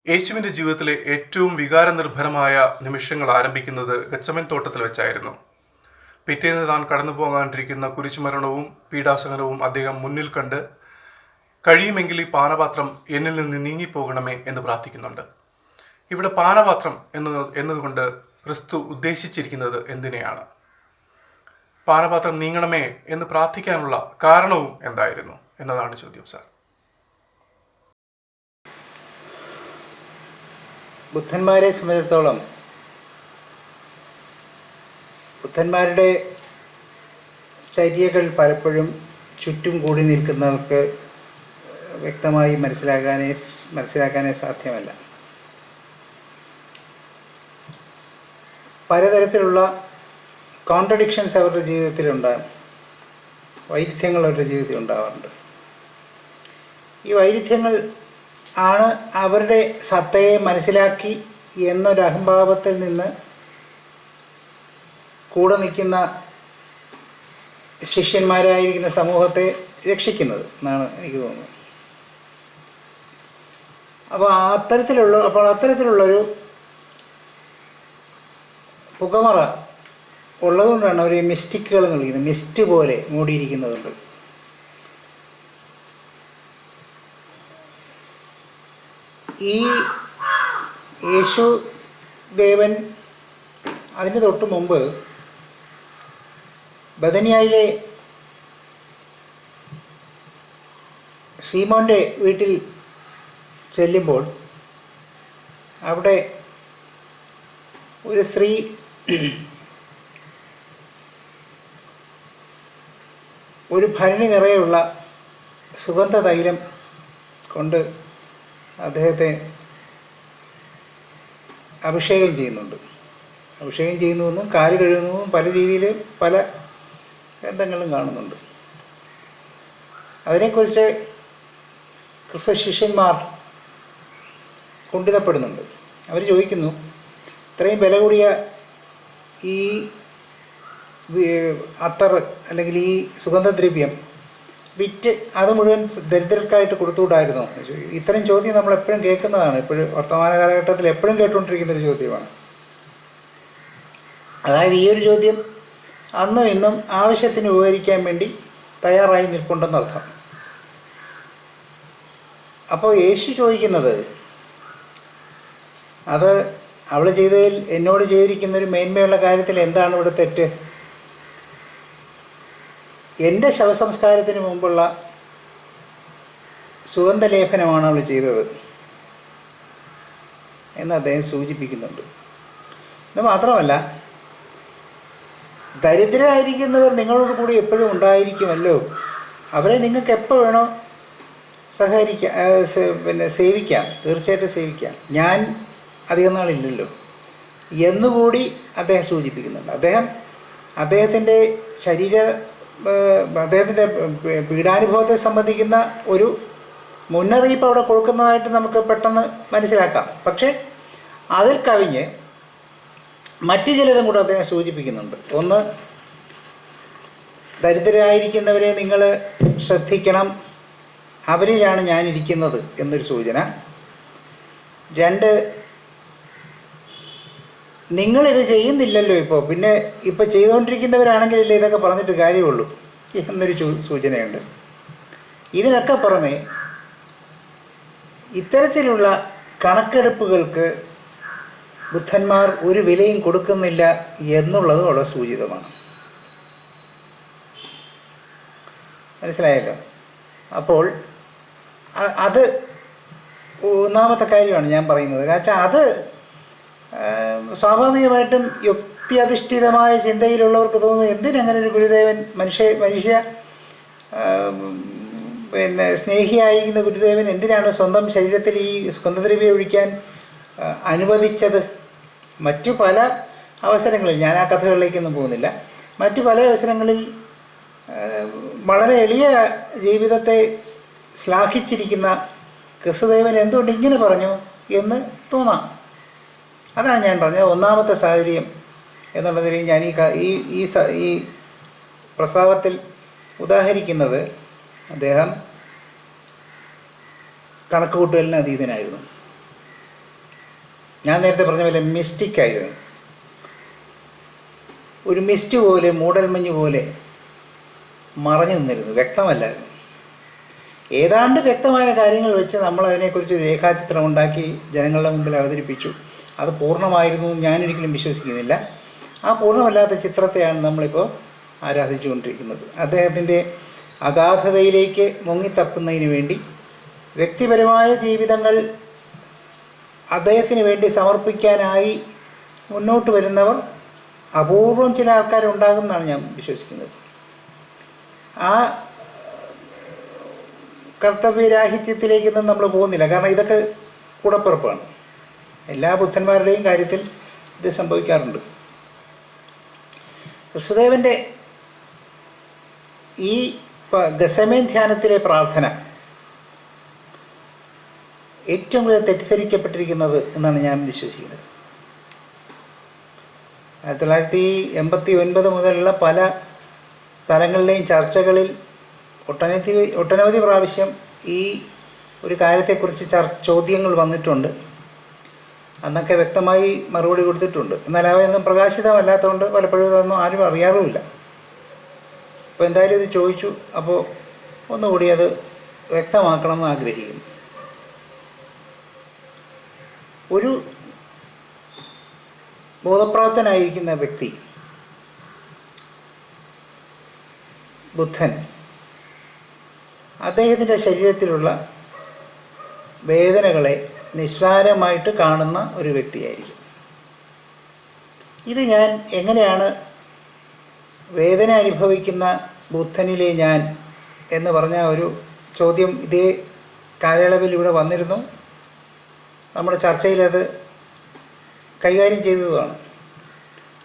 യേശുവിൻ്റെ ജീവിതത്തിലെ ഏറ്റവും വികാരനിർഭരമായ നിമിഷങ്ങൾ ആരംഭിക്കുന്നത് ഗെത്സമൻ തോട്ടത്തിൽ വെച്ചായിരുന്നു. പിറ്റേന്ന് താൻ കടന്നു പോകാണ്ടിരിക്കുന്ന കുരിശുമരണവും പീഡാസഹനവും അദ്ദേഹം മുന്നിൽ കണ്ട് കഴിയുമെങ്കിൽ ഈ പാനപാത്രം എന്നിൽ നിന്ന് നീങ്ങിപ്പോകണമേ എന്ന് പ്രാർത്ഥിക്കുന്നുണ്ട്. ഇവിടെ പാനപാത്രം എന്നതുകൊണ്ട് ക്രിസ്തു ഉദ്ദേശിച്ചിരിക്കുന്നത് എന്തിനെയാണ്? പാനപാത്രം നീങ്ങണമേ എന്ന് പ്രാർത്ഥിക്കാനുള്ള കാരണവും എന്തായിരുന്നു എന്നതാണ് ചോദ്യം, സാർ. ബുദ്ധന്മാരെ സംബന്ധിച്ചിടത്തോളം ബുദ്ധന്മാരുടെ ചര്യകൾ പലപ്പോഴും ചുറ്റും കൂടി നിൽക്കുന്നവർക്ക് വ്യക്തമായി മനസ്സിലാക്കാനേ സാധ്യമല്ല. പലതരത്തിലുള്ള കോൺട്രഡിക്ഷൻസ് അവരുടെ ജീവിതത്തിലുണ്ടാകും, വൈരുദ്ധ്യങ്ങൾ അവരുടെ ജീവിതത്തിൽ ഉണ്ടാവാറുണ്ട്. ഈ വൈരുദ്ധ്യങ്ങൾ ആണ് അവരുടെ സത്തയെ മനസ്സിലാക്കി എന്നൊരു അഹംഭാവത്തിൽ നിന്ന് കൂടെ നിൽക്കുന്ന ശിഷ്യന്മാരായിരിക്കുന്ന സമൂഹത്തെ രക്ഷിക്കുന്നത് എന്നാണ് എനിക്ക് തോന്നുന്നത്. അപ്പോൾ അത്തരത്തിലുള്ളൊരു പുകമറ ഉള്ളതുകൊണ്ടാണ് അവർ മിസ്റ്റിക്കുകൾ എന്ന് വിളിക്കുന്നത്. മിസ്റ്റ് പോലെ മൂടിയിരിക്കുന്നതുണ്ട്. ഈ യേശു ദേവൻ അതിന് തൊട്ട് മുമ്പ് ബദനിയായിലെ ശീമോൻ്റെ വീട്ടിൽ ചെല്ലുമ്പോൾ അവിടെ ഒരു സ്ത്രീ ഒരു ഭരണി നിറയുള്ള സുഗന്ധ തൈലം കൊണ്ട് അദ്ദേഹത്തെ അഭിഷേകം ചെയ്യുന്നുവെന്നും കാല് കഴുകുന്നതും പല രീതിയിൽ പല ഗ്രന്ഥങ്ങളും കാണുന്നുണ്ട്. അതിനെക്കുറിച്ച് ക്രിസ്തു ശിഷ്യന്മാർ കുണ്ഠിതപ്പെടുന്നുണ്ട്. അവർ ചോദിക്കുന്നു, ഇത്രയും വില കൂടിയ ഈ അത്തർ അല്ലെങ്കിൽ ഈ സുഗന്ധദ്രവ്യം വിറ്റ് അത് മുഴുവൻ ദരിദ്രർക്കായിട്ട് കൊടുത്തുകൂടായിരുന്നോ? ഇത്തരം ചോദ്യം നമ്മൾ എപ്പോഴും കേൾക്കുന്നതാണ്. എപ്പോഴും വർത്തമാന കാലഘട്ടത്തിൽ എപ്പോഴും കേട്ടുകൊണ്ടിരിക്കുന്നൊരു ചോദ്യമാണ്. അതായത് ഈ ഒരു ചോദ്യം അന്നും ഇന്നും ആവശ്യത്തിന് ഉപകരിക്കാൻ വേണ്ടി തയ്യാറായി നിൽപ്പുണ്ടെന്നർത്ഥം. അപ്പോൾ യേശു ചോദിക്കുന്നത്, അത് അവൾ ചെയ്തതിൽ എന്നോട് ചെയ്തിരിക്കുന്നൊരു മേന്മയുള്ള കാര്യത്തിൽ എന്താണ് ഇവിടെ തെറ്റ്? എൻ്റെ ശവസംസ്കാരത്തിന് മുമ്പുള്ള സുഗന്ധലേപനമാണ് അവൾ ചെയ്തത് എന്ന് അദ്ദേഹം സൂചിപ്പിക്കുന്നുണ്ട്. ഇത് മാത്രമല്ല, ദരിദ്രരായിരിക്കുന്നവർ നിങ്ങളോട് കൂടി എപ്പോഴും ഉണ്ടായിരിക്കുമല്ലോ, അവരെ നിങ്ങൾക്ക് എപ്പോൾ വേണോ സേവിക്കാം, തീർച്ചയായിട്ടും സേവിക്കാം, ഞാൻ അധികം നാളില്ലല്ലോ എന്നുകൂടി അദ്ദേഹം സൂചിപ്പിക്കുന്നുണ്ട്. അദ്ദേഹത്തിൻ്റെ അദ്ദേഹത്തിൻ്റെ പീഡാനുഭവത്തെ സംബന്ധിക്കുന്ന ഒരു മുന്നറിയിപ്പ് അവിടെ കൊടുക്കുന്നതായിട്ട് നമുക്ക് പെട്ടെന്ന് മനസ്സിലാക്കാം. പക്ഷേ അതിൽ കവിഞ്ഞ് മറ്റു ചിലതും കൂടെ അദ്ദേഹം സൂചിപ്പിക്കുന്നുണ്ട്. ഒന്ന്, ദരിദ്രരായിരിക്കുന്നവരെ നിങ്ങൾ ശ്രദ്ധിക്കണം, അവരിലാണ് ഞാനിരിക്കുന്നത് എന്നൊരു സൂചന. രണ്ട്, നിങ്ങളിത് ചെയ്യുന്നില്ലല്ലോ പിന്നെ ചെയ്തുകൊണ്ടിരിക്കുന്നവരാണെങ്കിലല്ലേ ഇതൊക്കെ പറഞ്ഞിട്ട് കാര്യമുള്ളൂ എന്നൊരു സൂചനയുണ്ട്. ഇതിനൊക്കെ പുറമെ ഇത്തരത്തിലുള്ള കണക്കെടുപ്പുകൾക്ക് ബുദ്ധന്മാർ ഒരു വിലയും കൊടുക്കുന്നില്ല എന്നുള്ളത് വളരെ സൂചിതമാണ്. മനസ്സിലായല്ലോ? അപ്പോൾ അത് ഒന്നാമത്തെ കാര്യമാണ് ഞാൻ പറയുന്നത്. കാരണം അത് സ്വാഭാവികമായിട്ടും യുക്തിയധിഷ്ഠിതമായ ചിന്തയിലുള്ളവർക്ക് തോന്നുന്നു, എന്തിനങ്ങനെ ഒരു ഗുരുദേവൻ മനുഷ്യ സ്നേഹിയായിരിക്കുന്ന ഗുരുദേവൻ എന്തിനാണ് സ്വന്തം ശരീരത്തിൽ ഈ സുഗന്ധദ്രവ്യം ഒഴിക്കാൻ അനുവദിച്ചത്? മറ്റു പല അവസരങ്ങളിൽ, ഞാൻ ആ കഥകളിലേക്കൊന്നും പോകുന്നില്ല, മറ്റു പല അവസരങ്ങളിൽ വളരെ എളിയ ജീവിതത്തെ ശ്ലാഘിച്ചിരിക്കുന്ന ക്രിസ്തുദേവൻ എന്തുകൊണ്ട് ഇങ്ങനെ പറഞ്ഞു എന്ന് തോന്നാം. അതാണ് ഞാൻ പറഞ്ഞത്. ഒന്നാമത്തെ സാഹചര്യം എന്നുള്ള നിലയിൽ ഞാൻ ഈ പ്രസ്താവത്തിൽ ഉദാഹരിക്കുന്നത് അദ്ദേഹം കണക്കുകൂട്ടലിന് അതീതനായിരുന്നു. ഞാൻ നേരത്തെ പറഞ്ഞ പോലെ മിസ്റ്റിക്കായിരുന്നു. ഒരു മിസ്റ്റ് പോലെ, മൂടൽമഞ്ഞ് പോലെ മറഞ്ഞു നിന്നിരുന്നു, വ്യക്തമല്ലായിരുന്നു. ഏതാണ്ട് വ്യക്തമായ കാര്യങ്ങൾ വെച്ച് നമ്മൾ അതിനെക്കുറിച്ച് രേഖാചിത്രം ഉണ്ടാക്കി ജനങ്ങളുടെ മുമ്പിൽ അവതരിപ്പിച്ചു. അത് പൂർണ്ണമായിരുന്നു ഞാനൊരിക്കലും വിശ്വസിക്കുന്നില്ല. ആ പൂർണ്ണമല്ലാത്ത ചിത്രത്തെയാണ് നമ്മളിപ്പോൾ ആരാധിച്ചുകൊണ്ടിരിക്കുന്നത്. അദ്ദേഹത്തിൻ്റെ അഗാധതയിലേക്ക് മുങ്ങിത്തപ്പുന്നതിന് വേണ്ടി വ്യക്തിപരമായ ജീവിതങ്ങൾ അദ്ദേഹത്തിന് വേണ്ടി സമർപ്പിക്കാനായി മുന്നോട്ട് വരുന്നവർ അപൂർവം ചില ആൾക്കാരുണ്ടാകും എന്നാണ് ഞാൻ വിശ്വസിക്കുന്നത്. ആ കർത്തവ്യരാഹിത്യത്തിലേക്കൊന്നും നമ്മൾ പോകുന്നില്ല. കാരണം ഇതൊക്കെ കൂടപ്പിറപ്പാണ്. എല്ലാ ബുദ്ധന്മാരുടെയും കാര്യത്തിൽ ഇത് സംഭവിക്കാറുണ്ട്. കൃഷ്ണദേവൻ്റെ ഈ ഗസമേൻ ധ്യാനത്തിലെ പ്രാർത്ഥന ഏറ്റവും കൂടുതൽ തെറ്റിദ്ധരിക്കപ്പെട്ടിരിക്കുന്നത് എന്നാണ് ഞാൻ വിശ്വസിക്കുന്നത്. 1989 മുതലുള്ള പല സ്ഥലങ്ങളിലെയും ചർച്ചകളിൽ ഒട്ടനവധി പ്രാവശ്യം ഈ ഒരു കാര്യത്തെക്കുറിച്ച് ചോദ്യങ്ങൾ വന്നിട്ടുണ്ട്. അന്നൊക്കെ വ്യക്തമായി മറുപടി കൊടുത്തിട്ടുണ്ട്. എന്നാൽ അവയൊന്നും പ്രകാശിതമല്ലാത്തതുകൊണ്ട് പലപ്പോഴും അതൊന്നും ആരും അറിയാറുമില്ല. അപ്പോൾ എന്തായാലും ഇത് ചോദിച്ചു. അപ്പോൾ ഒന്നുകൂടി അത് വ്യക്തമാക്കണമെന്ന് ആഗ്രഹിക്കുന്നു. ഒരു ബോധപ്രാപ്തനായിരിക്കുന്ന വ്യക്തി, ബുദ്ധൻ, അദ്ദേഹത്തിൻ്റെ ശരീരത്തിലുള്ള വേദനകളെ നിസ്സാരമായിട്ട് കാണുന്ന ഒരു വ്യക്തിയായിരിക്കും. ഇത് ഞാൻ എങ്ങനെയാണ് വേദന അനുഭവിക്കുന്ന ബുദ്ധനിലെ ഞാൻ എന്ന് പറഞ്ഞ ഒരു ചോദ്യം ഇതേ കാലയളവിൽ ഇവിടെ വന്നിരുന്നു. നമ്മുടെ ചർച്ചയിലത് കൈകാര്യം ചെയ്തതുമാണ്.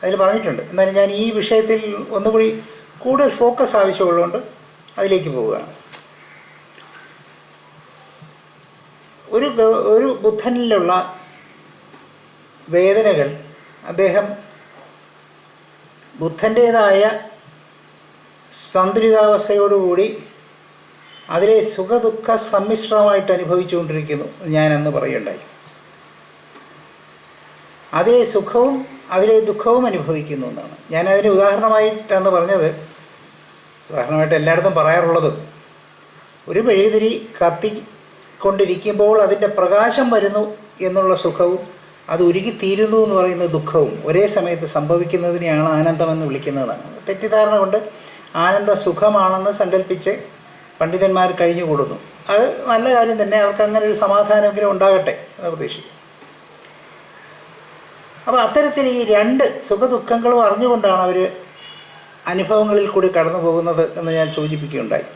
അതിൽ പറഞ്ഞിട്ടുണ്ട്. എന്നാലും ഞാൻ ഈ വിഷയത്തിൽ ഒന്നുകൂടി കൂടുതൽ ഫോക്കസ് ആവശ്യമുള്ളതുകൊണ്ട് അതിലേക്ക് പോവുകയാണ്. ഒരു ബുദ്ധനിലുള്ള വേദനകൾ അദ്ദേഹം ബുദ്ധൻ്റേതായ സന്തുലിതാവസ്ഥയോടുകൂടി അതിലെ സുഖദുഃഖ സമ്മിശ്രമായിട്ട് അനുഭവിച്ചുകൊണ്ടിരിക്കുന്നു ഞാൻ അന്ന് പറയുണ്ടായി. അതിലെ സുഖവും അതിലെ ദുഃഖവും അനുഭവിക്കുന്നു എന്നാണ് ഞാനതിന് ഉദാഹരണമായിട്ടാണ് പറഞ്ഞത്. ഉദാഹരണമായിട്ട് എല്ലായിടത്തും പറയാറുള്ളത്, ഒരു മെഴുകുതിരി കത്തിക്കൊണ്ടിരിക്കുമ്പോൾ അതിൻ്റെ പ്രകാശം വരുന്നു എന്നുള്ള സുഖവും അത് ഉരുകിത്തീരുന്നു എന്ന് പറയുന്ന ദുഃഖവും ഒരേ സമയത്ത് സംഭവിക്കുന്നതിനെയാണ് ആനന്ദമെന്ന് വിളിക്കുന്നതാണ്. തെറ്റിദ്ധാരണ കൊണ്ട് ആനന്ദ സുഖമാണെന്ന് സങ്കല്പിച്ച് പണ്ഡിതന്മാർ കഴിഞ്ഞുകൂടുന്നു. അത് നല്ല കാര്യം തന്നെ, അവർക്ക് അങ്ങനെ ഒരു സമാധാനമെങ്കിലും ഉണ്ടാകട്ടെ എന്ന് പ്രതീക്ഷിക്കും. അപ്പോൾ അത്തരത്തിൽ ഈ രണ്ട് സുഖദുഃഖങ്ങളും അറിഞ്ഞുകൊണ്ടാണ് അവർ അനുഭവങ്ങളിൽ കൂടി കടന്നു പോകുന്നത് എന്ന് ഞാൻ സൂചിപ്പിക്കുകയുണ്ടായി.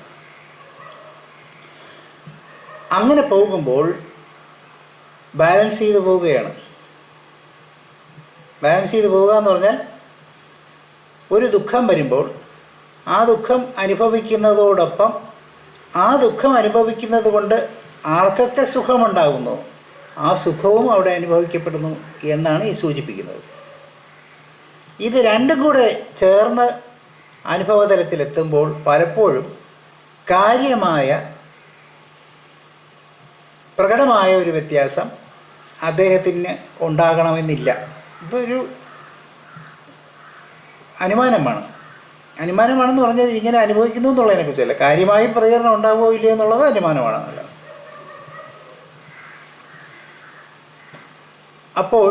അങ്ങനെ പോകുമ്പോൾ ബാലൻസ് ചെയ്ത് പോവുകയാണ്. ബാലൻസ് ചെയ്ത് പോവുക എന്ന് പറഞ്ഞാൽ ഒരു ദുഃഖം വരുമ്പോൾ ആ ദുഃഖം അനുഭവിക്കുന്നതോടൊപ്പം ആ ദുഃഖം അനുഭവിക്കുന്നത് കൊണ്ട് ആർക്കൊക്കെ സുഖമുണ്ടാകുന്നു ആ സുഖവും അവിടെ അനുഭവിക്കപ്പെടുന്നു എന്നാണ് ഈ സൂചിപ്പിക്കുന്നത്. ഇത് രണ്ടും കൂടെ ചേർന്ന് അനുഭവതലത്തിലെത്തുമ്പോൾ പലപ്പോഴും കാര്യമായ പ്രകടമായ ഒരു വ്യത്യാസം അദ്ദേഹത്തിന് ഉണ്ടാകണമെന്നില്ല. ഇതൊരു അനുമാനമാണെന്ന് പറഞ്ഞാൽ ഇങ്ങനെ അനുഭവിക്കുന്നു എന്നുള്ളതിനെക്കുറിച്ചല്ല, കാര്യമായി പ്രതികരണം ഉണ്ടാകുമോ ഇല്ലയോ എന്നുള്ളത് അനുമാനമാണെന്നല്ല. അപ്പോൾ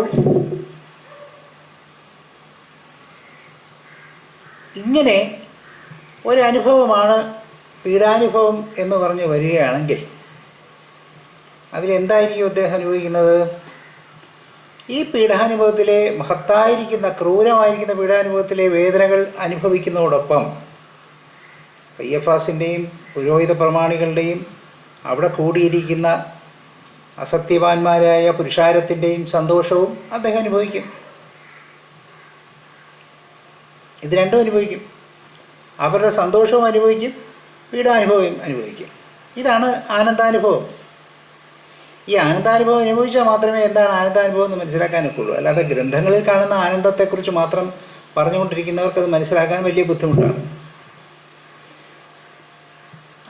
ഇങ്ങനെ ഒരനുഭവമാണ് പീഡാനുഭവം എന്ന് പറഞ്ഞ് വരികയാണെങ്കിൽ അതിലെന്തായിരിക്കും അദ്ദേഹം അനുഭവിക്കുന്നത്? ഈ പീഡാനുഭവത്തിലെ മഹത്തായിരിക്കുന്ന ക്രൂരമായിരിക്കുന്ന പീഡാനുഭവത്തിലെ വേദനകൾ അനുഭവിക്കുന്നതോടൊപ്പം കയ്യഫാസിൻ്റെയും പുരോഹിത പ്രമാണികളുടെയും അവിടെ കൂടിയിരിക്കുന്ന അസത്യവാന്മാരായ പുരുഷാരത്തിൻ്റെയും സന്തോഷവും അദ്ദേഹം അനുഭവിക്കും. ഇത് രണ്ടും അനുഭവിക്കും. അവരുടെ സന്തോഷവും അനുഭവിക്കും, പീഡാനുഭവവും അനുഭവിക്കും. ഇതാണ് ആനന്ദാനുഭവം. ഈ ആനന്ദാനുഭവം അനുഭവിച്ചാൽ മാത്രമേ എന്താണ് ആനന്ദാനുഭവം എന്ന് മനസ്സിലാക്കാൻ ഒക്കുള്ളൂ. അല്ലാതെ ഗ്രന്ഥങ്ങളിൽ കാണുന്ന ആനന്ദത്തെക്കുറിച്ച് മാത്രം പറഞ്ഞുകൊണ്ടിരിക്കുന്നവർക്കത് മനസ്സിലാക്കാൻ വലിയ ബുദ്ധിമുട്ടാണ്.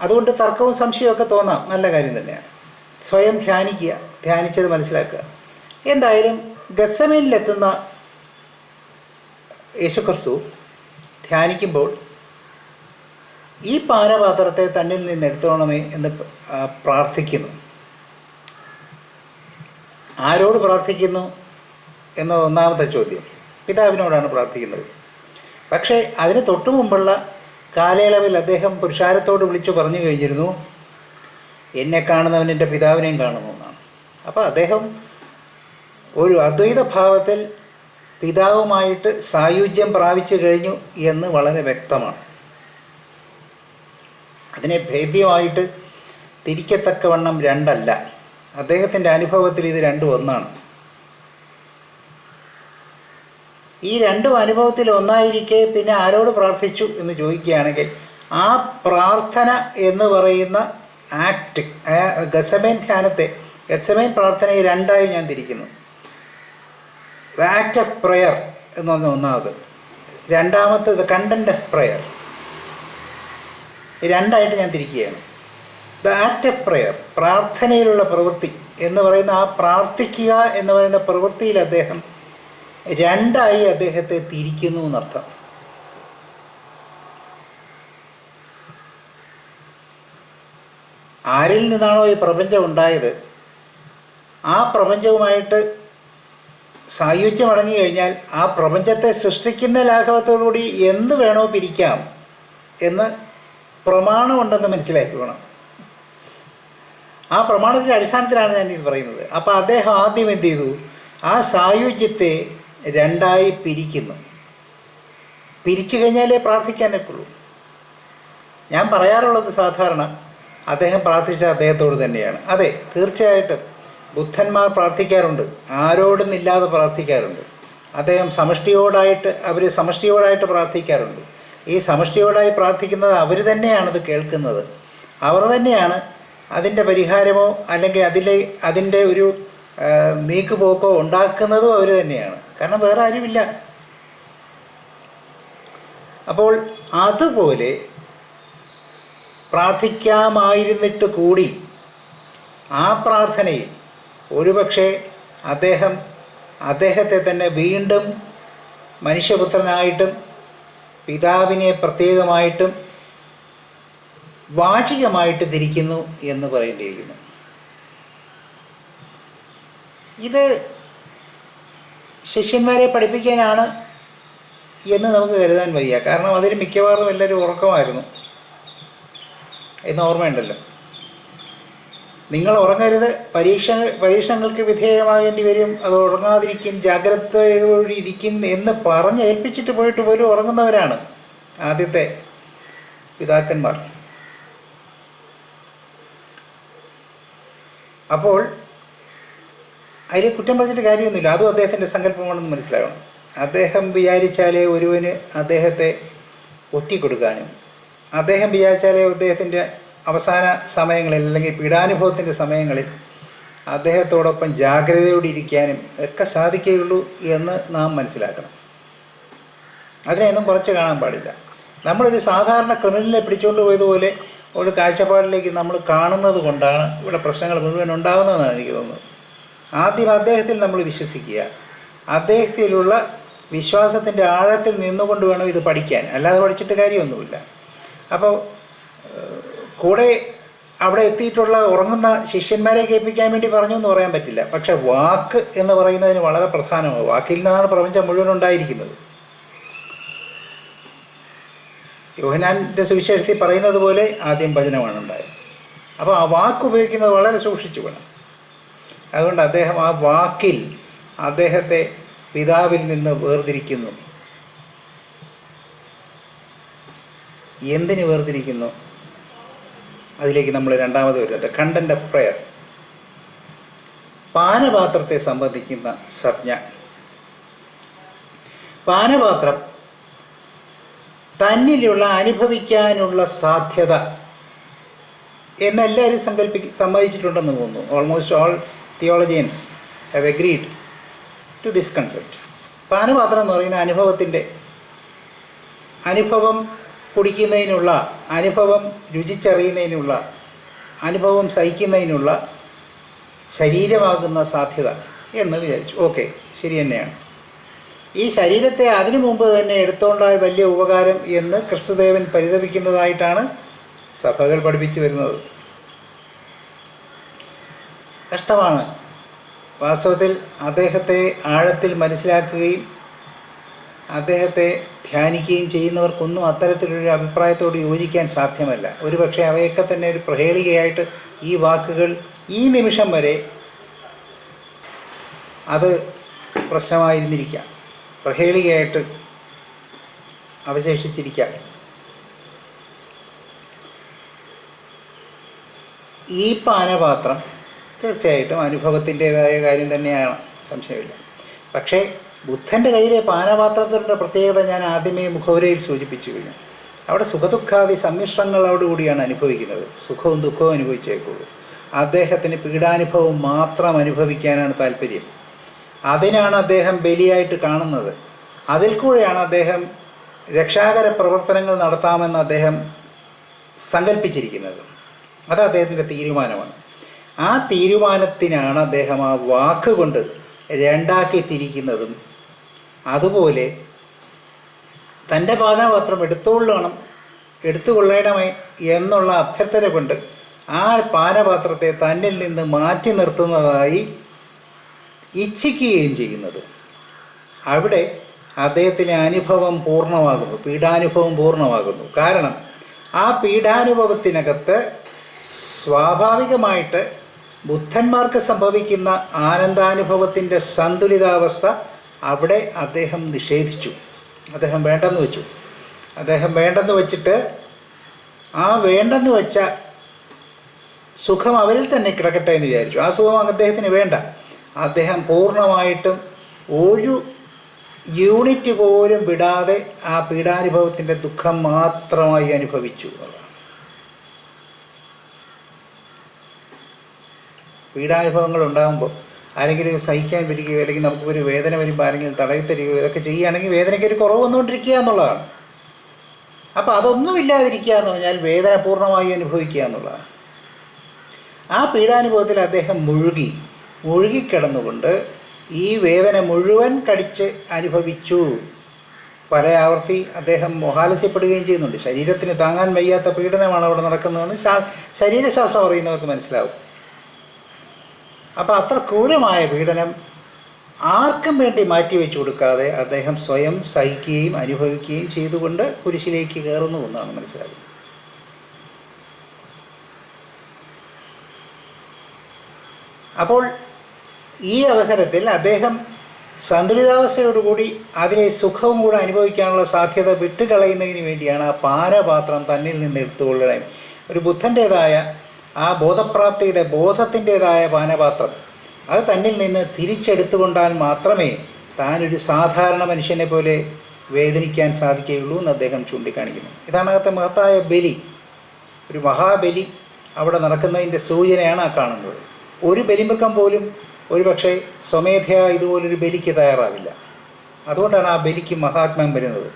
അതുകൊണ്ട് തർക്കവും സംശയമൊക്കെ തോന്നാം, നല്ല കാര്യം തന്നെയാണ്. സ്വയം ധ്യാനിക്കുക, ധ്യാനിച്ചത് മനസ്സിലാക്കുക. എന്തായാലും ഗത്സമേനിലെത്തുന്ന യേശുക്രിസ്തു ധ്യാനിക്കുമ്പോൾ ഈ പാനപാത്രത്തെ തന്നിൽ നിന്ന് എടുത്തോണമേ എന്ന് പ്രാർത്ഥിക്കുന്നു. ആരോട് പ്രാർത്ഥിക്കുന്നു എന്ന ഒന്നാമത്തെ ചോദ്യം. പിതാവിനോടാണ് പ്രാർത്ഥിക്കുന്നത്. പക്ഷേ അതിന് തൊട്ടു മുമ്പുള്ള കാലയളവിൽ അദ്ദേഹം പുരുഷാരത്തോട് വിളിച്ചു പറഞ്ഞു കഴിഞ്ഞിരുന്നു, എന്നെ കാണുന്നവൻ എൻ്റെ പിതാവിനെയും കാണുന്നു എന്നാണ്. അപ്പോൾ അദ്ദേഹം ഒരു അദ്വൈത ഭാവത്തിൽ പിതാവുമായിട്ട് സായുജ്യം പ്രാപിച്ചു കഴിഞ്ഞു എന്ന് വളരെ വ്യക്തമാണ്. അതിനെ ഭേദ്യമായിട്ട് തിരിക്കത്തക്കവണ്ണം രണ്ടല്ല. അദ്ദേഹത്തിൻ്റെ അനുഭവത്തിൽ ഇത് രണ്ടും ഒന്നാണ്. ഈ രണ്ടും അനുഭവത്തിൽ ഒന്നായിരിക്കെ പിന്നെ ആരോട് പ്രാർത്ഥിച്ചു എന്ന് ചോദിക്കുകയാണെങ്കിൽ ആ പ്രാർത്ഥന എന്ന് പറയുന്ന ആക്ട്, ഗത്സമേൻ ധ്യാനത്തെ, ഗത്സമേൻ പ്രാർത്ഥനയെ രണ്ടായി ഞാൻ തിരിക്കുന്നു. ദ ആക്ട് ഓഫ് പ്രെയർ എന്ന് പറഞ്ഞ ഒന്നാമത്, രണ്ടാമത്തെ ദ കണ്ടന്റ് ഓഫ് പ്രെയർ. രണ്ടായിട്ട് ഞാൻ തിരിക്കുകയാണ്. ദ ആക്ട് ഓഫ് പ്രെയർ, പ്രാർത്ഥനയിലുള്ള പ്രവൃത്തി എന്ന് പറയുന്ന ആ പ്രാർത്ഥിക്കുക എന്ന് പറയുന്ന പ്രവൃത്തിയിൽ അദ്ദേഹം രണ്ടായി അദ്ദേഹത്തെ തിരിക്കുന്നു എന്നർത്ഥം. ആരിൽ നിന്നാണോ ഈ പ്രപഞ്ചം ഉണ്ടായത്, ആ പ്രപഞ്ചവുമായിട്ട് സായുജ്യം അടങ്ങി കഴിഞ്ഞാൽ ആ പ്രപഞ്ചത്തെ സൃഷ്ടിക്കുന്ന ലാഘവത്തോടുകൂടി എന്ത് വേണോ പിരിക്കാം എന്ന് പ്രമാണമുണ്ടെന്ന് മനസ്സിലാക്കണം. ആ പ്രമാണത്തിൻ്റെ അടിസ്ഥാനത്തിലാണ് ഞാൻ ഇത് പറയുന്നത്. അപ്പോൾ അദ്ദേഹം ആദ്യം എന്ത് ചെയ്തു? ആ സായുജ്യത്തെ രണ്ടായി പിരിക്കുന്നു. പിരിച്ചു കഴിഞ്ഞാലേ പ്രാർത്ഥിക്കാനൊക്കെ ഉള്ളൂ. ഞാൻ പറയാറുള്ളത് സാധാരണ അദ്ദേഹം പ്രാർത്ഥിച്ച അദ്ദേഹത്തോട് തന്നെയാണ്. അതെ, തീർച്ചയായിട്ടും ബുദ്ധന്മാർ പ്രാർത്ഥിക്കാറുണ്ട്, ആരോടുന്നില്ലാതെ പ്രാർത്ഥിക്കാറുണ്ട്. അദ്ദേഹം അവർ സമഷ്ടിയോടായിട്ട് പ്രാർത്ഥിക്കാറുണ്ട്. ഈ സമഷ്ടിയോടായി പ്രാർത്ഥിക്കുന്നത് അവർ തന്നെയാണത് കേൾക്കുന്നത്. അവർ തന്നെയാണ് അതിൻ്റെ പരിഹാരമോ അല്ലെങ്കിൽ അതിൻ്റെ ഒരു നീക്കുപോക്കോ ഉണ്ടാക്കുന്നതും അവർ തന്നെയാണ്. കാരണം വേറെ ആരുമില്ല. അപ്പോൾ അതുപോലെ പ്രാർത്ഥിക്കാമായിരുന്നിട്ട് കൂടി ആ പ്രാർത്ഥനയിൽ ഒരുപക്ഷെ അദ്ദേഹത്തെ തന്നെ വീണ്ടും മനുഷ്യപുത്രനായിട്ടും പിതാവിനെ പ്രത്യേകമായിട്ടും വാചികമായിട്ട് തിരിക്കുന്നു എന്ന് പറയേണ്ടിയിരിക്കുന്നു. ഇത് ശിഷ്യന്മാരെ പഠിപ്പിക്കാനാണ് എന്ന് നമുക്ക് കരുതാൻ വയ്യ. കാരണം അതിൽ മിക്കവാറും എല്ലാവരും ഉറക്കമായിരുന്നു എന്ന് ഓർമ്മയുണ്ടല്ലോ. നിങ്ങൾ ഉറങ്ങരുത്, പരീക്ഷണങ്ങൾക്ക് വിധേയമാകേണ്ടി വരും, അത് ഉറങ്ങാതിരിക്കും, ജാഗ്രതയോടെ ഇരിക്കും എന്ന് പറഞ്ഞ് ഏൽപ്പിച്ചിട്ട് പോയിട്ട് പോലും ഉറങ്ങുന്നവരാണ് ആദ്യത്തെ പിതാക്കന്മാർ. അപ്പോൾ അതിൽ കുറ്റം പറഞ്ഞിട്ട് കാര്യമൊന്നുമില്ല. അതും അദ്ദേഹത്തിൻ്റെ സങ്കല്പമാണെന്ന് മനസ്സിലാകണം. അദ്ദേഹം വിചാരിച്ചാലേ ഒരുവന് അദ്ദേഹത്തെ ഒറ്റിക്കൊടുക്കാനും, അദ്ദേഹം വിചാരിച്ചാലേ അദ്ദേഹത്തിൻ്റെ അവസാന സമയങ്ങളിൽ അല്ലെങ്കിൽ പീഡാനുഭവത്തിൻ്റെ സമയങ്ങളിൽ അദ്ദേഹത്തോടൊപ്പം ജാഗ്രതയോടെ ഇരിക്കാനും ഒക്കെ സാധിക്കുകയുള്ളൂ എന്ന് നാം മനസ്സിലാക്കണം. അതിനെയൊന്നും കുറച്ച് കാണാൻ പാടില്ല. നമ്മളിത് സാധാരണ ക്രിമിനലിനെ പിടിച്ചുകൊണ്ട് പോയതുപോലെ ഒരു കാഴ്ചപ്പാടിലേക്ക് നമ്മൾ കാണുന്നത് കൊണ്ടാണ് ഇവിടെ പ്രശ്നങ്ങൾ മുഴുവൻ ഉണ്ടാകുന്നതെന്നാണ് എനിക്ക് തോന്നുന്നത്. ആദ്യം അദ്ദേഹത്തിൽ നമ്മൾ വിശ്വസിക്കുക, അദ്ദേഹത്തിലുള്ള വിശ്വാസത്തിൻ്റെ ആഴത്തിൽ നിന്നുകൊണ്ട് വേണം ഇത് പഠിക്കാൻ, അല്ലാതെ പഠിച്ചിട്ട് കാര്യമൊന്നുമില്ല. അപ്പോൾ കൂടെ അവിടെ എത്തിയിട്ടുള്ള ഉറങ്ങുന്ന ശിഷ്യന്മാരെ കേൾപ്പിക്കാൻ വേണ്ടി പറഞ്ഞു എന്ന് പറയാൻ പറ്റില്ല. പക്ഷെ വാക്ക് എന്ന് പറയുന്നതിന് വളരെ പ്രധാനമാണ്. വാക്കിൽ നിന്നാണ് പ്രപഞ്ചം മുഴുവൻ ഉണ്ടായിരിക്കുന്നത്. യോഹന്നാൻ്റെ സുവിശേഷത്തിൽ പറയുന്നത് പോലെ ആദ്യം വചനമാണ് ഉണ്ടായത്. അപ്പോൾ ആ വാക്ക് ഉപയോഗിക്കുന്നത് വളരെ സൂക്ഷിച്ചു വേണം. അതുകൊണ്ട് അദ്ദേഹം ആ വാക്കിൽ അദ്ദേഹത്തെ പിതാവിൽ നിന്ന് വേർതിരിക്കുന്നു. എന്തിന് വേർതിരിക്കുന്നു? അതിലേക്ക് നമ്മൾ രണ്ടാമത് വരുന്നത് കണ്ടന്റ് ഓഫ് പ്രെയർ. പാനപാത്രത്തെ സംബന്ധിക്കുന്ന സംജ്ഞ. പാനപാത്രം തന്നിലുള്ള അനുഭവിക്കാനുള്ള സാധ്യത എന്നെല്ലാവരും സമ്മതിച്ചിട്ടുണ്ടെന്ന് തോന്നുന്നു. Almost all theologians have agreed to this concept. പാനപാത്രം എന്ന് പറയുന്ന അനുഭവം കുടിക്കുന്നതിനുള്ള, അനുഭവം രുചിച്ചറിയുന്നതിനുള്ള, അനുഭവം സഹിക്കുന്നതിനുള്ള ശരീരമാകുന്ന സാധ്യത എന്ന് വിചാരിച്ചു. ഓക്കെ, ശരി തന്നെയാണ്. ഈ ശരീരത്തെ അതിനു മുമ്പ് തന്നെ എടുത്തോണ്ടാൽ വലിയ ഉപകാരം എന്ന് ക്രിസ്തുദേവൻ പരിതപിക്കുന്നതായിട്ടാണ് സഭകൾ പഠിപ്പിച്ചു വരുന്നത്. കഷ്ടമാണ്. വാസ്തവത്തിൽ അദ്ദേഹത്തെ ആഴത്തിൽ മനസ്സിലാക്കുകയും അദ്ദേഹത്തെ ധ്യാനിക്കുകയും ചെയ്യുന്നവർക്കൊന്നും അത്തരത്തിലൊരു അഭിപ്രായത്തോട് യോജിക്കാൻ സാധ്യമല്ല. ഒരുപക്ഷെ അവയൊക്കെ തന്നെ ഒരു പ്രഹേളികയായിട്ട് ഈ വാക്കുകൾ ഈ നിമിഷം വരെ അത് പ്രശ്നമായിരുന്നിരിക്കാം, പ്രഹേളികയായിട്ട് അവശേഷിച്ചിരിക്കാം. ഈ പാനപാത്രം തീർച്ചയായിട്ടും അനുഭവത്തിൻ്റേതായ കാര്യം തന്നെയാണ്, സംശയമില്ല. പക്ഷേ ബുദ്ധൻ്റെ കയ്യിലെ പാനപാത്രത്തിൻ്റെ പ്രത്യേകത ഞാൻ ആദ്യമേ മുഖവുരയിൽ സൂചിപ്പിച്ചു കഴിഞ്ഞു. അവിടെ സുഖദുഃഖാദി സമ്മിശ്രങ്ങളോടുകൂടിയാണ് അനുഭവിക്കുന്നത്. സുഖവും ദുഃഖവും അനുഭവിച്ചേക്കുള്ളൂ. അദ്ദേഹത്തിന് പീഡാനുഭവം മാത്രം അനുഭവിക്കാനാണ് താല്പര്യം. അതിനാണ് അദ്ദേഹം ബലിയായിട്ട് കാണുന്നത്. അതിൽ കൂടെയാണ് അദ്ദേഹം രക്ഷാകര പ്രവർത്തനങ്ങൾ നടത്താമെന്ന് അദ്ദേഹം സങ്കല്പിച്ചിരിക്കുന്നത്. അത് അദ്ദേഹത്തിൻ്റെ തീരുമാനമാണ്. ആ തീരുമാനത്തിനാണ് അദ്ദേഹം ആ വാക്കുകൊണ്ട് രണ്ടാക്കി തിരിക്കുന്നതും. അതുപോലെ തൻ്റെ പാനപാത്രം എടുത്തുകൊള്ളണമേ എന്നുള്ള അഭ്യർത്ഥന കൊണ്ട് ആ പാനപാത്രത്തെ തന്നിൽ നിന്ന് മാറ്റി നിർത്തുന്നതായി ഇച്ഛിക്കുകയും ചെയ്യുന്നത്. അവിടെ അദ്ദേഹത്തിന് അനുഭവം പൂർണ്ണമാകുന്നു, പീഡാനുഭവം പൂർണ്ണമാകുന്നു. കാരണം ആ പീഡാനുഭവത്തിനകത്ത് സ്വാഭാവികമായിട്ട് ബുദ്ധന്മാർക്ക് സംഭവിക്കുന്ന ആനന്ദാനുഭവത്തിൻ്റെ സന്തുലിതാവസ്ഥ അവിടെ അദ്ദേഹം നിഷേധിച്ചു. അദ്ദേഹം വേണ്ടെന്ന് വെച്ചു. അദ്ദേഹം വേണ്ടെന്ന് വച്ചിട്ട് ആ വേണ്ടെന്ന് വെച്ച സുഖം അവരിൽ തന്നെ കിടക്കട്ടെ എന്ന് വിചാരിച്ചു. ആ സുഖം അദ്ദേഹത്തിന് വേണ്ട. അദ്ദേഹം പൂർണ്ണമായിട്ടും ഒരു യൂണിറ്റ് പോലും വിടാതെ ആ പീഡാനുഭവത്തിൻ്റെ ദുഃഖം മാത്രമായി അനുഭവിച്ചു എന്നുള്ളതാണ്. പീഡാനുഭവങ്ങൾ ഉണ്ടാകുമ്പോൾ ആരെങ്കിലും സഹിക്കാൻ വരികയോ അല്ലെങ്കിൽ നമുക്കൊരു വേദന വരുമ്പോൾ ആരെങ്കിലും തടവി തരികയോ ഇതൊക്കെ ചെയ്യുകയാണെങ്കിൽ വേദനയ്ക്ക് ഒരു കുറവ് വന്നുകൊണ്ടിരിക്കുക എന്നുള്ളതാണ്. അപ്പോൾ അതൊന്നും ഇല്ലാതിരിക്കുക എന്ന് പറഞ്ഞാൽ വേദന പൂർണ്ണമായി അനുഭവിക്കുക എന്നുള്ളതാണ്. ആ പീഡാനുഭവത്തിൽ അദ്ദേഹം മുഴുകിക്കിടന്നുകൊണ്ട് ഈ വേദന മുഴുവൻ കടിച്ച് അനുഭവിച്ചു. പല ആവർത്തി അദ്ദേഹം മോഹാലസ്യപ്പെടുകയും ചെയ്യുന്നുണ്ട്. ശരീരത്തിന് താങ്ങാൻ വയ്യാത്ത പീഡനമാണ് അവിടെ നടക്കുന്നതെന്ന് ശരീരശാസ്ത്രം അറിയുന്നവർക്ക് മനസ്സിലാവും. അപ്പോൾ അത്ര ക്രൂരമായ പീഡനം ആർക്കും വേണ്ടി മാറ്റിവെച്ചു കൊടുക്കാതെ അദ്ദേഹം സ്വയം സഹിക്കുകയും അനുഭവിക്കുകയും ചെയ്തുകൊണ്ട് കുരിശിലേക്ക് കയറുന്നു എന്നാണ് മനസ്സിലാകുന്നത്. അപ്പോൾ ഈ അവസരത്തിൽ അദ്ദേഹം സന്തുലിതാവസ്ഥയോടുകൂടി അതിലെ സുഖവും കൂടെ അനുഭവിക്കാനുള്ള സാധ്യത വിട്ടുകളയുന്നതിന് വേണ്ടിയാണ് ആ പാനപാത്രം തന്നിൽ നിന്ന് എടുത്തുകൊള്ളണേ. ഒരു ബുദ്ധൻ്റേതായ ആ ബോധപ്രാപ്തിയുടെ ബോധത്തിൻ്റേതായ പാനപാത്രം അത് തന്നിൽ നിന്ന് തിരിച്ചെടുത്തുകൊണ്ടാൽ മാത്രമേ താനൊരു സാധാരണ മനുഷ്യനെ പോലെ വേദനിക്കാൻ സാധിക്കുകയുള്ളൂ എന്ന് അദ്ദേഹം ചൂണ്ടിക്കാണിക്കുന്നു. ഇതാണ് അകത്തെ മഹത്തായ ബലി. ഒരു മഹാബലി അവിടെ നടക്കുന്നതിൻ്റെ സൂചനയാണ് ആ കാണുന്നത്. ഒരു ബലിമൃഗം പോലും ഒരുപക്ഷെ സ്വമേധയാ ഇതുപോലൊരു ബലിക്ക് തയ്യാറാവില്ല. അതുകൊണ്ടാണ് ആ ബലിക്ക് മഹാത്മ്യം വരുന്നത്.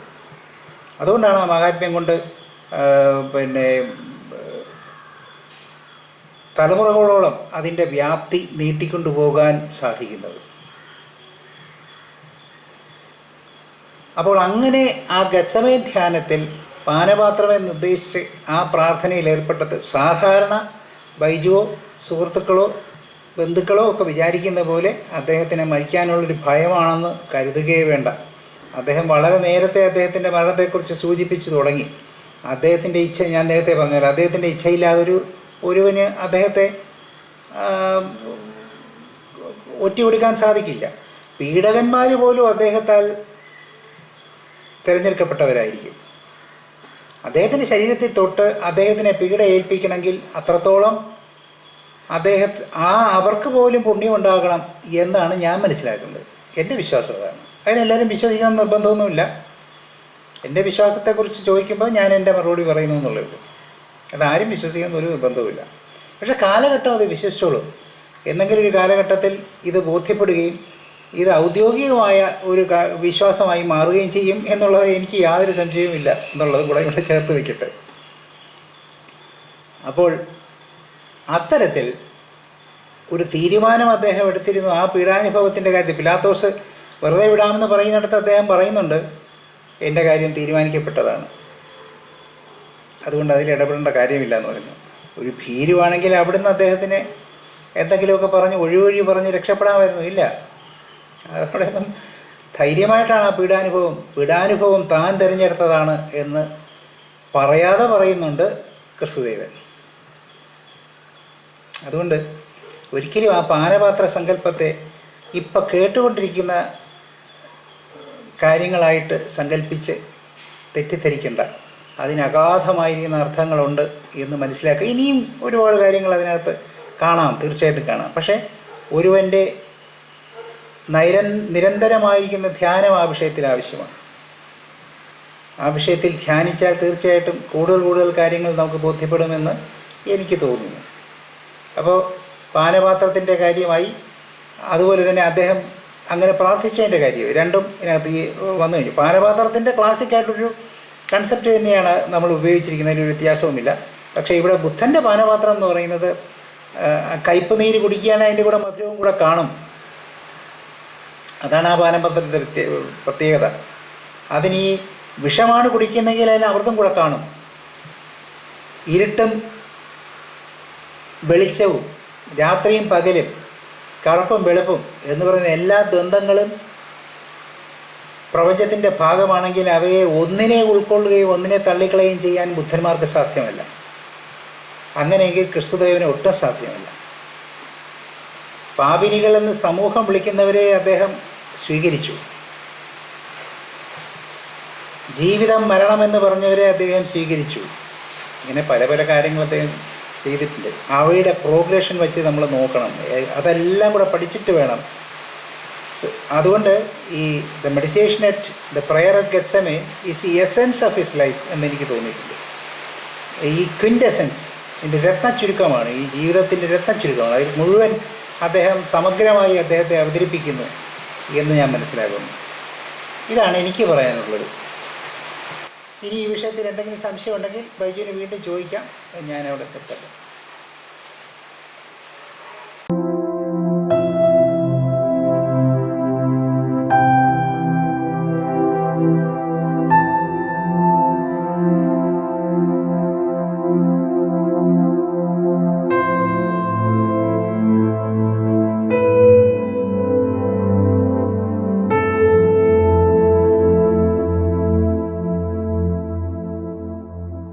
അതുകൊണ്ടാണ് ആ മഹാത്മ്യം കൊണ്ട് തലമുറകളോളം അതിൻ്റെ വ്യാപ്തി നീട്ടിക്കൊണ്ടുപോകാൻ സാധിക്കുന്നത്. അപ്പോൾ അങ്ങനെ ആ ഗത്സമേൻ ധ്യാനത്തിൽ പാനപാത്രമെ നിർദ്ദേശിച്ച് ആ പ്രാർത്ഥനയിൽ ഏർപ്പെട്ടത് സാധാരണ ബൈജുവോ സുഹൃത്തുക്കളോ ബന്ധുക്കളോ ഒക്കെ വിചാരിക്കുന്ന പോലെ അദ്ദേഹത്തിന് മരിക്കാനുള്ളൊരു ഭയമാണെന്ന് കരുതുകയേ വേണ്ട. അദ്ദേഹം വളരെ നേരത്തെ അദ്ദേഹത്തിൻ്റെ മരണത്തെക്കുറിച്ച് സൂചിപ്പിച്ചു തുടങ്ങി. അദ്ദേഹത്തിൻ്റെ ഇച്ഛ, ഞാൻ നേരത്തെ പറഞ്ഞല്ലോ, അദ്ദേഹത്തിൻ്റെ ഇച്ഛയില്ലാതൊരു ഒരുവന് അദ്ദേഹത്തെ ഒറ്റിക്കൊടുക്കാൻ സാധിക്കില്ല. പീഡകന്മാർ പോലും അദ്ദേഹത്താൽ തിരഞ്ഞെടുക്കപ്പെട്ടവരായിരിക്കും. അദ്ദേഹത്തിൻ്റെ ശരീരത്തിൽ തൊട്ട് അദ്ദേഹത്തിനെ പീഡ ഏൽപ്പിക്കണമെങ്കിൽ അത്രത്തോളം അവർക്ക് പോലും പുണ്യമുണ്ടാകണം എന്നാണ് ഞാൻ മനസ്സിലാക്കുന്നത്. എൻ്റെ വിശ്വാസം അതാണ്. അതിനെല്ലാവരും വിശ്വസിക്കണം നിർബന്ധമൊന്നുമില്ല. എൻ്റെ വിശ്വാസത്തെക്കുറിച്ച് ചോദിക്കുമ്പോൾ ഞാൻ എൻ്റെ മറുപടി പറയുന്നു എന്നുള്ളേ ഉള്ളൂ. അതാരും വിശ്വസിക്കാൻ ഒരു നിർബന്ധവുമില്ല. പക്ഷേ കാലഘട്ടം അത് വിശ്വസിച്ചോളും. എന്തെങ്കിലും ഒരു കാലഘട്ടത്തിൽ ഇത് ബോധ്യപ്പെടുകയും ഇത് ഔദ്യോഗികമായ ഒരു വിശ്വാസമായി മാറുകയും ചെയ്യും എന്നുള്ളത് എനിക്ക് യാതൊരു സംശയവുമില്ല എന്നുള്ളത് കൂടെ ഇവിടെ ചേർത്ത് വയ്ക്കട്ടെ. അപ്പോൾ അത്തരത്തിൽ ഒരു തീരുമാനം അദ്ദേഹം എടുത്തിരുന്നു ആ പീഡാനുഭവത്തിൻ്റെ കാര്യത്തിൽ. പിലാത്തോസ് വെറുതെ വിടാമെന്ന് പറയുന്നിടത്ത് അദ്ദേഹം പറയുന്നുണ്ട്, എൻ്റെ കാര്യം തീരുമാനിക്കപ്പെട്ടതാണ്, അതുകൊണ്ട് അതിൽ ഇടപെടേണ്ട കാര്യമില്ല എന്ന് പറയുന്നു. ഒരു ഭീരുവാണെങ്കിൽ അവിടുന്ന് അദ്ദേഹത്തിന് എന്തെങ്കിലുമൊക്കെ പറഞ്ഞ് ഒഴിവൊഴി പറഞ്ഞ് രക്ഷപ്പെടാമായിരുന്നു. ഇല്ല, അതോടൊന്നും ധൈര്യമായിട്ടാണ് ആ പീഡാനുഭവം താൻ തിരഞ്ഞെടുത്തതാണ് എന്ന് പറയാതെ പറയുന്നുണ്ട് ക്രിസ്തുദേവൻ. അതുകൊണ്ട് ഒരിക്കലും ആ പാനപാത്ര സങ്കല്പത്തെ ഇപ്പം കേട്ടുകൊണ്ടിരിക്കുന്ന കാര്യങ്ങളായിട്ട് സങ്കല്പിച്ച് തെറ്റിദ്ധരിക്കേണ്ട. അതിനഗാധമായിരിക്കുന്ന അർത്ഥങ്ങളുണ്ട് എന്ന് മനസ്സിലാക്കുക. ഇനിയും ഒരുപാട് കാര്യങ്ങൾ അതിനകത്ത് കാണാം, തീർച്ചയായിട്ടും കാണാം. പക്ഷേ ഒരുവൻ്റെ നിരന്തരമായിരിക്കുന്ന ധ്യാനം ആ വിഷയത്തിൽ ആവശ്യമാണ്. ആ വിഷയത്തിൽ ധ്യാനിച്ചാൽ തീർച്ചയായിട്ടും കൂടുതൽ കാര്യങ്ങൾ നമുക്ക് ബോധ്യപ്പെടുമെന്ന് എനിക്ക് തോന്നുന്നു. അപ്പോൾ പാനപാത്രത്തിൻ്റെ കാര്യമായി, അതുപോലെ തന്നെ അദ്ദേഹം അങ്ങനെ പ്രാർത്ഥിച്ചതിൻ്റെ കാര്യം, രണ്ടും ഇതിനകത്ത് വന്നു കഴിഞ്ഞു. പാനപാത്രത്തിൻ്റെ ക്ലാസിക്കായിട്ടൊരു കൺസെപ്റ്റ് തന്നെയാണ് നമ്മൾ ഉപയോഗിച്ചിരിക്കുന്നത്, അതിലൊരു വ്യത്യാസവുമില്ല. പക്ഷേ ഇവിടെ ബുദ്ധൻ്റെ പാനപാത്രം എന്ന് പറയുന്നത് കയ്പ് നീര് കുടിക്കാൻ അതിൻ്റെ കൂടെ മധുരവും കൂടെ കാണും. അതാണ് ആ പാനപാത്രത്തിൻ്റെ പ്രത്യേകത. അതിന് ഈ വിഷമാണ് കുടിക്കുന്നെങ്കിൽ അതിന് അമൃതം കൂടെ കാണും. ഇരുട്ടും വെളിച്ചവും, രാത്രിയും പകലും, കറുപ്പും വെളുപ്പും എന്ന് പറയുന്ന എല്ലാ ദ്വന്ദ്ങ്ങളും പ്രപഞ്ചത്തിൻ്റെ ഭാഗമാണെങ്കിൽ അവയെ ഒന്നിനെ ഉൾക്കൊള്ളുകയും ഒന്നിനെ തള്ളിക്കളയുകയും ചെയ്യാൻ ബുദ്ധന്മാർക്ക് സാധ്യമല്ല. അങ്ങനെയെങ്കിൽ ക്രിസ്തുദേവന് ഒട്ടും സാധ്യമല്ല. പാപിനികളെന്ന് സമൂഹം വിളിക്കുന്നവരെ അദ്ദേഹം സ്വീകരിച്ചു. ജീവിതം മരണമെന്ന് പറഞ്ഞവരെ അദ്ദേഹം സ്വീകരിച്ചു. ഇങ്ങനെ പല കാര്യങ്ങൾ അദ്ദേഹം ചെയ്തിട്ടുണ്ട്. അവയുടെ പ്രോഗ്രഷൻ വെച്ച് നമ്മൾ നോക്കണം. അതെല്ലാം കൂടെ പഠിച്ചിട്ട് വേണം. അതുകൊണ്ട് ഈ the meditation at the prayer at Gethsemane is the essence of his life എന്നെനിക്ക് തോന്നിയിട്ടുണ്ട്. ഈ ക്വിൻറ്റെസെൻസ് ഇതിൻ്റെ രത്നച്ചുരുക്കമാണ്, ഈ ജീവിതത്തിൻ്റെ രത്നച്ചുരുക്കമാണ്. അതിൽ മുഴുവൻ അദ്ദേഹം സമഗ്രമായി അദ്ദേഹത്തെ അവതരിപ്പിക്കുന്നു എന്ന് ഞാൻ മനസ്സിലാക്കുന്നു. ഇതാണ് എനിക്ക് പറയാനുള്ളത്. ഇനി ഈ വിഷയത്തിൽ എന്തെങ്കിലും സംശയം ഉണ്ടെങ്കിൽ ബൈജുവിന് വീണ്ടും ചോദിക്കാം, ഞാൻ അവിടെ എത്തട്ടെ.